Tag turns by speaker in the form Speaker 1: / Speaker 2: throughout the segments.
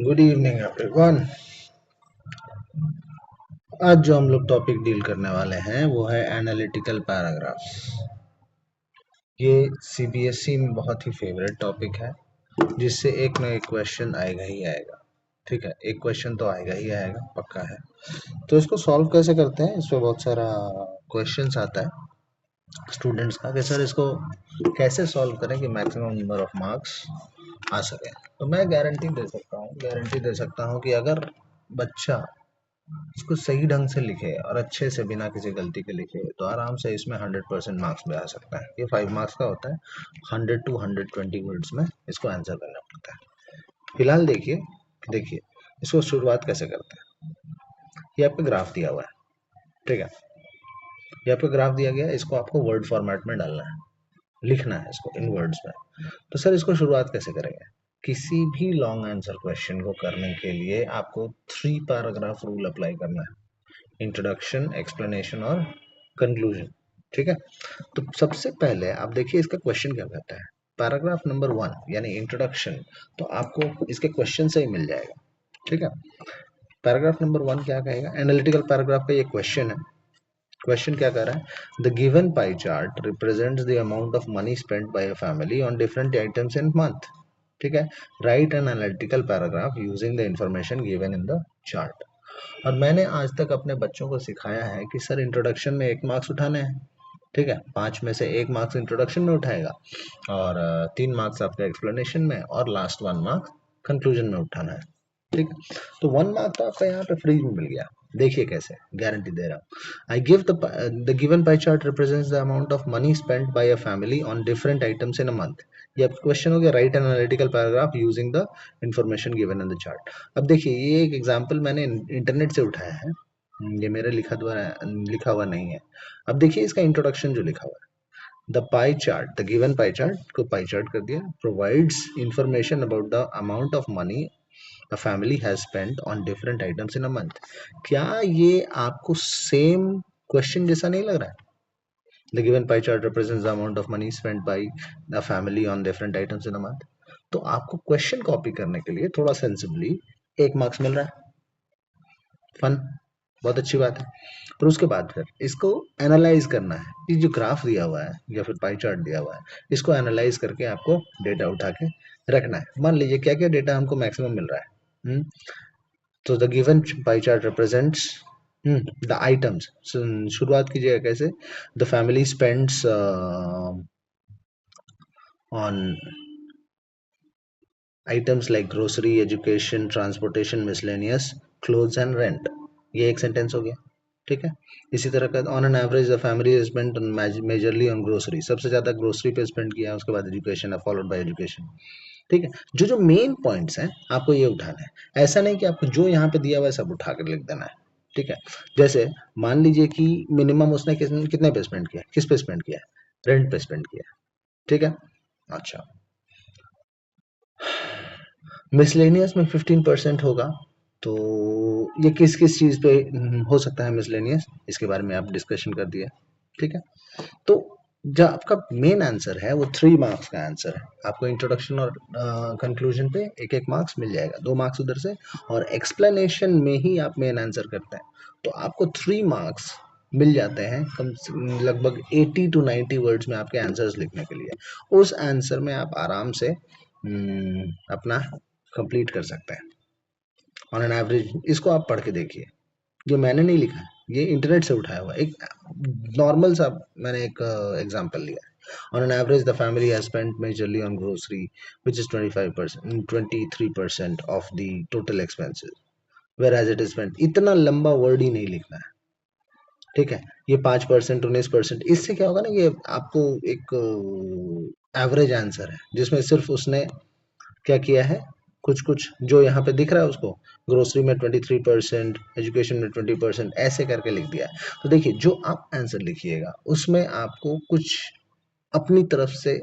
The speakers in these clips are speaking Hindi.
Speaker 1: Good evening everyone. आज जो हम लोग टॉपिक डील करने वाले हैं वो है एनालिटिकल पैराग्राफ्स। ये सीबीएसई में बहुत ही फेवरेट टॉपिक है, जिससे एक ना एक क्वेश्चन आएगा ही आएगा। ठीक है, एक क्वेश्चन तो आएगा ही आएगा, पक्का है। तो इसको सॉल्व कैसे करते हैं, इस पे बहुत सारा क्वेश्चंस आता है स्टूडेंट्स का कि सर इसको कैसे सॉल्व करें कि मैक्सिमम नंबर ऑफ मार्क्स आ सके। तो मैं गारंटी दे सकता हूँ कि अगर बच्चा इसको सही ढंग से लिखे और अच्छे से बिना किसी गलती के लिखे तो आराम से इसमें 100% मार्क्स भी आ सकता है। ये 5 मार्क्स का होता है, 100 to 120 वर्ड्स में इसको आंसर करना पड़ता है। फिलहाल देखिए देखिए इसको शुरुआत कैसे करते हैं। ये आपका ग्राफ दिया हुआ है, ठीक है। ये आपका ग्राफ दिया गया है, इसको आपको वर्ड फॉर्मेट में डालना है, लिखना है इसको इन वर्ड्स में। तो सर इसको शुरुआत कैसे करेंगे। किसी भी लॉन्ग आंसर क्वेश्चन को करने के लिए आपको 3 पैराग्राफ रूल अप्लाई करना है, इंट्रोडक्शन, एक्सप्लेनेशन और कंक्लूजन। ठीक है, तो सबसे पहले आप देखिए इसका क्वेश्चन क्या कहता है। पैराग्राफ नंबर 1 यानी इंट्रोडक्शन, तो आपको इसके क्वेश्चन से ही मिल जाएगा। ठीक है, पैराग्राफ नंबर 1 क्या कहेगा, एनालिटिकल पैराग्राफ का ये क्वेश्चन है। क्वेश्चन क्या कर रहा है, the given pie chart represents the amount of money spent by a family on different items in month. ठीक है, write an analytical paragraph using the information given in the chart. और मैंने आज तक अपने बच्चों को सिखाया है कि सर इंट्रोडक्शन में 1 मार्क्स उठाने हैं। ठीक है, 5 में से 1 मार्क्स इंट्रोडक्शन में उठाएगा और 3 मार्क्स आपका एक्सप्लेनेशन में और लास्ट 1 मार्क कंक्लूजन में उठाना है। ठीक है, तो 1 मार्क तो आपका यहाँ पे फ्री में मिल गया। देखिए कैसे, गारंटी दे रहा हूँ। I give the given pie chart represents the amount of money spent by a family on different items in a month. ये आपका क्वेश्चन हो गया, write an analytical paragraph using the information given in the chart. अब देखिए ये एक एग्जांपल मैंने इंटरनेट से उठाया है, ये मेरा लिखा हुआ नहीं है। अब देखिए इसका इंट्रोडक्शन जो लिखा हुआ है, the pie chart, the given pie chart को पाई चार्ट कर दिया, provides information about the amount of money a family has spent on different items in a month। क्या ये आपको सेम क्वेश्चन जैसा नहीं लग रहा है। The given pie chart represents the amount of money spent by the family on different items in a month। तो आपको क्वेश्चन कॉपी करने के लिए थोड़ा सेंसिबली 1 मार्क्स मिल रहा है, फन, बहुत अच्छी बात है। पर उसके बाद फिर इसको एनालाइज करना है। ये जो ग्राफ दिया हुआ है या फिर पाई चार्ट दिया हुआ है, इसको एनालाइज करके आपको डेटा उठा के रखना है। मान लीजिए क्या क्या डेटा हमको मैक्सिमम मिल रहा है। तो the given pie chart represents the items. शुरुआत कीजिएगा कैसे, the family spends on items like grocery, education, transportation, miscellaneous, clothes and rent. ये एक सेंटेंस हो गया। ठीक है, इसी तरह का on an average the family spent majorly on grocery, सबसे ज्यादा ग्रोसरी पे स्पेंड किया, उसके बाद एजुकेशन है, फॉलोड बाय एजुकेशन। ठीक है, जो जो मेन पॉइंट्स हैं आपको ये उठाना है। ऐसा नहीं कि आपको जो यहाँ पे दिया हुआ है सब उठा कर लिख देना है। ठीक है, जैसे मान लीजिए कि मिनिमम उसने कितने पे स्पेंड किया, किस पे स्पेंड किया, रेंट पे स्पेंड किया। ठीक है, अच्छा, मिसलेनियस में 15% होगा, तो ये किस किस चीज पे हो सकता है मिसलेनियस, इसके बारे में आप डिस्कशन कर दिया। ठीक है, तो जो आपका मेन आंसर है वो 3 मार्क्स का आंसर है। आपको इंट्रोडक्शन और कंक्लूजन पे 1-1 मार्क्स मिल जाएगा, 2 मार्क्स उधर से, और एक्सप्लेनेशन में ही आप मेन आंसर करते हैं तो आपको 3 मार्क्स मिल जाते हैं, लगभग 80 to 90 वर्ड्स में आपके आंसर्स लिखने के लिए। उस आंसर में आप आराम से अपना कंप्लीट कर सकते हैं ऑन एन एवरेज। इसको आप पढ़ के देखिए, जो मैंने नहीं लिखा है, ये इंटरनेट से उठाया हुआ एक नॉर्मल सा मैंने एक एग्जांपल लिया है। On an average, the family has spent majorly on grocery, which is 25%, 23% of the total expenses, whereas it is spent। इतना लंबा वर्ड ही नहीं लिखना है। ठीक है, ये 5%, 19%, इससे क्या होगा ना, ये आपको एक एवरेज आंसर है जिसमें सिर्फ उसने क्या किया है, कुछ कुछ जो यहाँ पे दिख रहा है उसको, ग्रोसरी में 23%, एजुकेशन में 20%, ऐसे करके लिख दिया है। तो देखिए जो आप आंसर लिखिएगा उसमें आपको कुछ अपनी तरफ से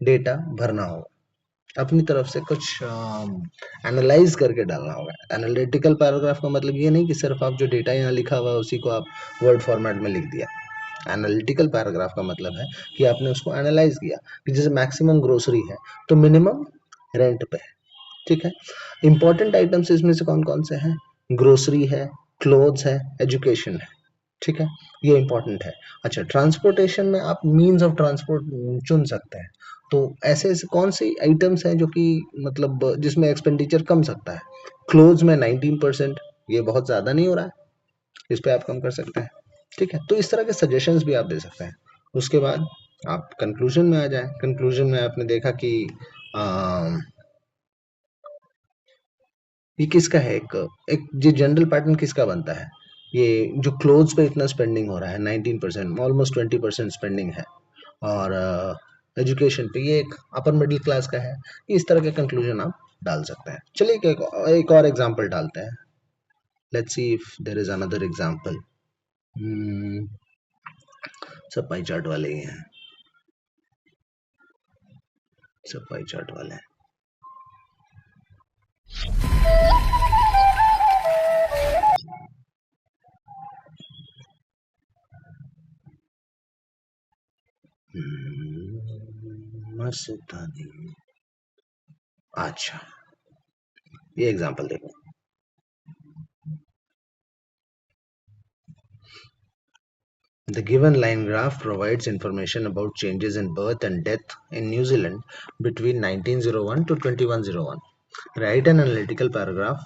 Speaker 1: डेटा भरना होगा, अपनी तरफ से कुछ एनालाइज करके डालना होगा। एनालिटिकल पैराग्राफ का मतलब ये नहीं कि सिर्फ आप जो डेटा यहाँ लिखा हुआ है उसी को आप वर्ड फॉर्मेट में लिख दिया। एनालिटिकल पैराग्राफ का मतलब है कि आपने उसको एनालाइज किया कि जैसे मैक्सिमम ग्रोसरी है तो मिनिमम रेंट पे है, ठीक है। इंपॉर्टेंट आइटम्स इसमें से कौन कौन से हैं? ग्रोसरी है, क्लोथ्स है, एजुकेशन है। ठीक है, ये इंपॉर्टेंट है। अच्छा, ट्रांसपोर्टेशन में आप मीन्स ऑफ ट्रांसपोर्ट चुन सकते हैं। तो ऐसे ऐसे कौन सी आइटम्स हैं जो कि मतलब जिसमें एक्सपेंडिचर कम सकता है? क्लोथ्स में 19%, ये बहुत ज़्यादा नहीं हो रहा है, इस पे आप कम कर सकते हैं। ठीक है, तो इस तरह के सजेशंस भी आप दे सकते हैं। उसके बाद आप कंक्लूजन में आ जाएं। कंक्लूजन में आपने देखा कि ये किसका है, एक एक ये जनरल पैटर्न किसका बनता है? ये जो क्लोथ्स पे इतना स्पेंडिंग हो रहा है 19%, ऑलमोस्ट 20% स्पेंडिंग है, और एजुकेशन पे ये एक अपर मिडिल क्लास का है। इस तरह के कंक्लूजन आप डाल सकते हैं। चलिए एक और एग्जांपल डालते हैं। Let's see if there is another example. सब पाई चार्ट वाले ही हैं, सब पाई चार्ट वाले हैं। मस्तानी। अच्छा, ये एग्जांपल देखो। The given line graph provides information about changes in birth and death in New Zealand between 1901 to 2101. Write an analytical paragraph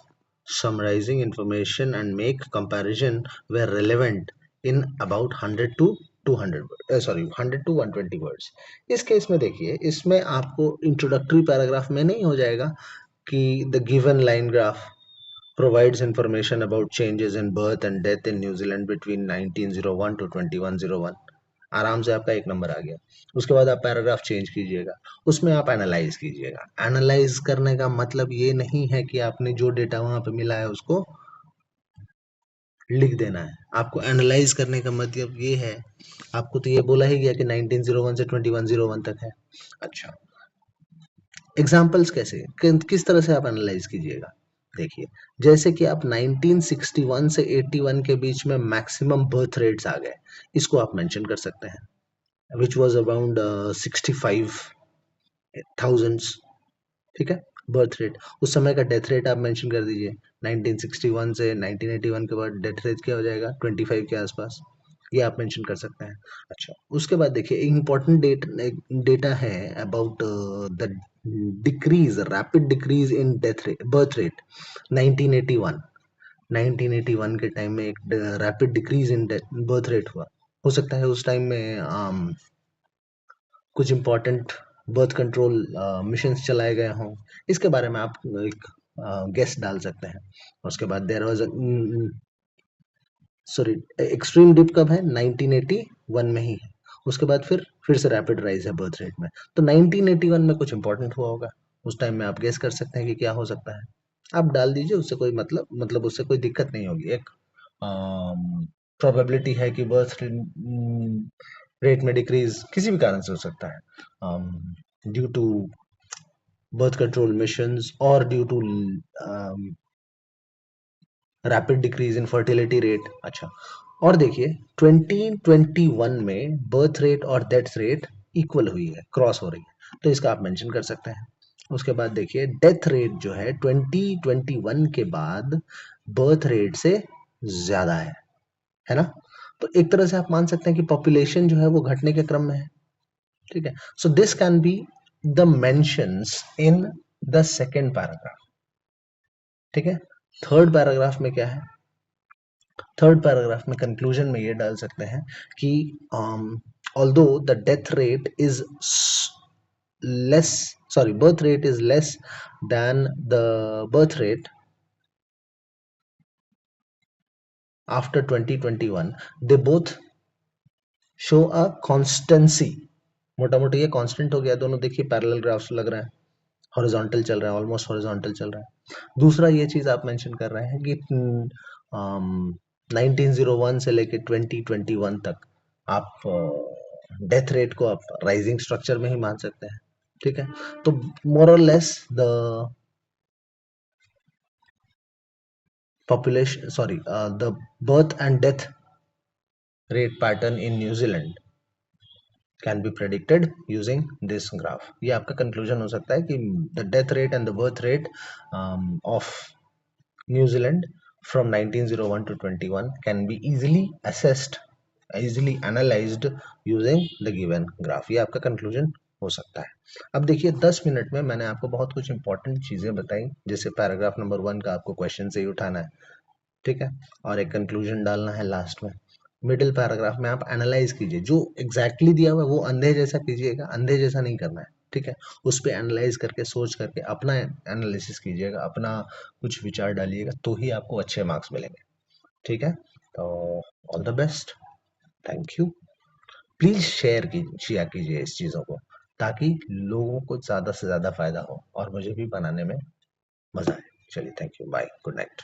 Speaker 1: summarizing information and make comparison where relevant in about 100 to 200 sorry 100 to 120 words. इस केस में देखिए, इसमें आपको इंट्रोडक्टरी पैराग्राफ में नहीं हो जाएगा कि the given line graph provides information about changes in birth and death in New Zealand between 1901 to 2101। आराम से आपका एक नंबर आ गया। उसके बाद आप पैराग्राफ चेंज कीजिएगा, उसमें आप एनालाइज कीजिएगा। एनालाइज करने का मतलब ये नहीं है कि आपने जो डेटा वहां पे मिला है उसको लिख देना है। आपको एनालाइज करने का मतलब ये है, आपको तो ये बोला ही गया कि 1901 से 2101 तक है। अच्छा, एग्जाम्पल्स कैसे, किस तरह से आप एनालाइज कीजिएगा? देखिए, जैसे कि आप 1961 से 81 के बीच में मैक्सिमम बर्थ रेट्स आ गए, इसको आप मेंशन कर सकते हैं, विच वाज अराउंड 65,000। ठीक है, बर्थ रेट। उस समय का डेथ रेट आप मेंशन कर दीजिए। 1961 से 1981 के बाद डेथ रेट क्या हो जाएगा? 25 के आसपास। ये आप मेंशन कर सकते हैं। अच्छा, उसके बाद देखिए, इम्पोर्टेंट डेटा है about the decrease, rapid decrease in death rate, birth rate. 1981 1981 के टाइम में एक रैपिड डिक्रीज इन बर्थ रेट हुआ। हो सकता है उस टाइम में कुछ इम्पोर्टेंट बर्थ कंट्रोल मिशंस चलाए गए हों। इसके बारे में आप एक गेस डाल सकते हैं। उसके बाद there was sorry, extreme dip कब है? 1981 में ही है। उसके बाद फिर से रैपिड राइज है बर्थ रेट में। तो 1981 में कुछ इंपॉर्टेंट हुआ होगा, उस टाइम में आप गेस कर सकते हैं कि क्या हो सकता है। आप डाल दीजिए, उससे कोई मतलब उससे कोई दिक्कत नहीं होगी। एक प्रोबेबिलिटी है कि बर्थ रेट में डिक्रीज किसी भी कारण से हो सकता है, due to birth control missions और due to rapid decrease in fertility rate. अच्छा, और देखिए 2021 में बर्थ रेट और डेथ रेट इक्वल हुई है, क्रॉस हो रही है, तो इसका आप मेंशन कर सकते हैं। उसके बाद देखिए, डेथ रेट जो है 2021 के बाद बर्थ रेट से ज्यादा है ना? तो एक तरह से आप मान सकते हैं कि पॉपुलेशन जो है वो घटने के क्रम में है। ठीक है, so this can be the mentions in the second paragraph. ठीक है, थर्ड पैराग्राफ में क्या है? थर्ड पैराग्राफ में कंक्लूजन में ये डाल सकते हैं कि although the death rate is less, sorry, birth rate is less than the birth rate after 2021, they both show a constancy। मोटा मोटी ये कांस्टेंट हो गया, दोनों देखिए पैरेलल ग्राफ्स लग रहे हैं, हॉरिजॉन्टल चल रहा है, ऑलमोस्ट हॉरिजॉन्टल चल रहा है। दूसरा ये चीज आप मेंशन कर रहे हैं कि 1901 से लेके 2021 तक आप डेथ रेट को आप राइजिंग स्ट्रक्चर में ही मान सकते हैं। ठीक है, तो मोर और less the population, sorry, the birth and death rate pattern in New Zealand can be predicted using this graph. ये आपका कंक्लूजन हो सकता है कि the death rate and the birth rate of New Zealand from 1901 to 21 can be easily assessed, easily analyzed using the given graph। ये आपका कंक्लूजन हो सकता है। अब देखिए 10 मिनट में मैंने आपको बहुत कुछ इंपॉर्टेंट चीजें बताई, जैसे पैराग्राफ नंबर 1 का आपको क्वेश्चन से ही उठाना है, ठीक है, और एक कंक्लूजन डालना है लास्ट में। मिडिल पैराग्राफ में आप एनालाइज कीजिए, जो एग्जैक्टली exactly दिया हुआ है वो अंधे जैसा कीजिएगा, अंधे जैसा नहीं करना है, ठीक है। उस पर एनालाइज करके सोच करके अपना एनालिसिस कीजिएगा, अपना कुछ विचार डालिएगा, तो ही आपको अच्छे मार्क्स मिलेंगे, ठीक है। तो all the best, thank you. Please share कीजिए इस चीज़ों को, ताकि लोगों को ज़्यादा से ज़्यादा फायदा हो और मुझे भी बनाने में मजा आए। चलिए, thank you, bye, good night.